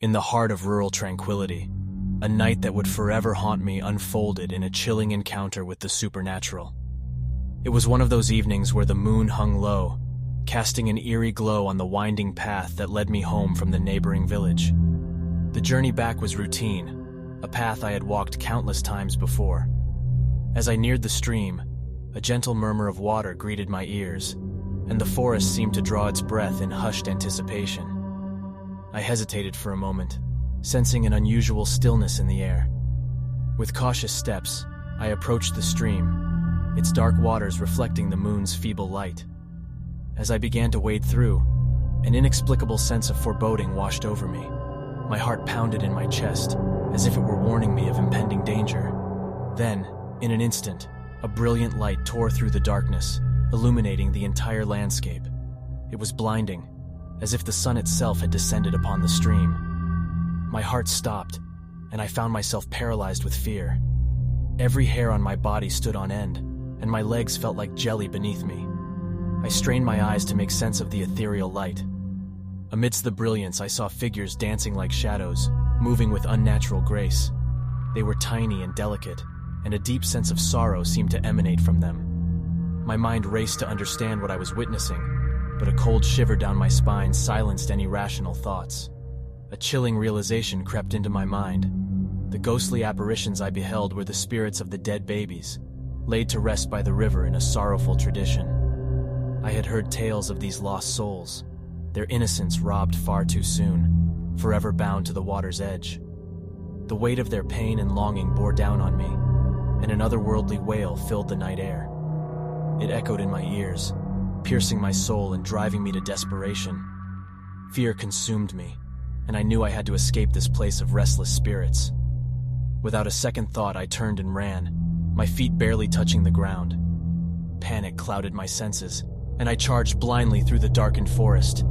in the heart of rural tranquility, a night that would forever haunt me unfolded in a chilling encounter with the supernatural. It was one of those evenings where the moon hung low, casting an eerie glow on the winding path that led me home from the neighboring village. The journey back was routine, a path I had walked countless times before. As I neared the stream, a gentle murmur of water greeted my ears, and the forest seemed to draw its breath in hushed anticipation. I hesitated for a moment, sensing an unusual stillness in the air. With cautious steps, I approached the stream, its dark waters reflecting the moon's feeble light. As I began to wade through, an inexplicable sense of foreboding washed over me. My heart pounded in my chest, as if it were warning me of impending danger. Then, in an instant, a brilliant light tore through the darkness, illuminating the entire landscape. It was blinding, as if the sun itself had descended upon the stream. My heart stopped, and I found myself paralyzed with fear. Every hair on my body stood on end, and my legs felt like jelly beneath me. I strained my eyes to make sense of the ethereal light. Amidst the brilliance, I saw figures dancing like shadows, moving with unnatural grace. They were tiny and delicate, and a deep sense of sorrow seemed to emanate from them. My mind raced to understand what I was witnessing, but a cold shiver down my spine silenced any rational thoughts. A chilling realization crept into my mind. The ghostly apparitions I beheld were the spirits of the dead babies, laid to rest by the river in a sorrowful tradition. I had heard tales of these lost souls, their innocence robbed far too soon, forever bound to the water's edge. The weight of their pain and longing bore down on me, and an otherworldly wail filled the night air. It echoed in my ears, piercing my soul and driving me to desperation. Fear consumed me, and I knew I had to escape this place of restless spirits. Without a second thought, I turned and ran, my feet barely touching the ground. Panic clouded my senses, and I charged blindly through the darkened forest.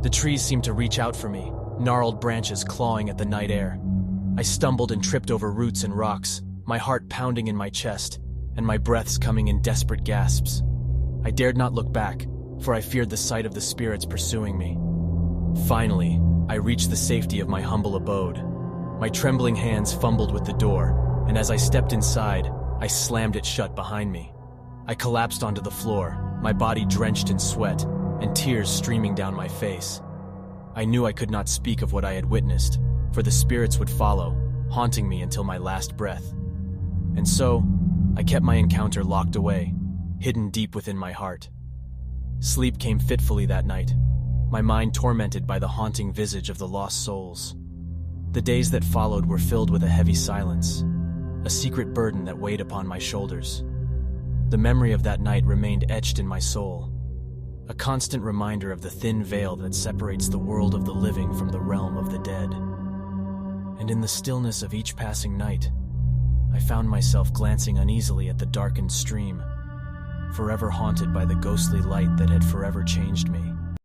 The trees seemed to reach out for me, gnarled branches clawing at the night air. I stumbled and tripped over roots and rocks, my heart pounding in my chest, and my breaths coming in desperate gasps. I dared not look back, for I feared the sight of the spirits pursuing me. Finally, I reached the safety of my humble abode. My trembling hands fumbled with the door, and as I stepped inside, I slammed it shut behind me. I collapsed onto the floor, my body drenched in sweat, and tears streaming down my face. I knew I could not speak of what I had witnessed, for the spirits would follow, haunting me until my last breath. And so, I kept my encounter locked away, hidden deep within my heart. Sleep came fitfully that night, my mind tormented by the haunting visage of the lost souls. The days that followed were filled with a heavy silence, a secret burden that weighed upon my shoulders. The memory of that night remained etched in my soul, a constant reminder of the thin veil that separates the world of the living from the realm of the dead. And in the stillness of each passing night, I found myself glancing uneasily at the darkened stream, forever haunted by the ghostly light that had forever changed me.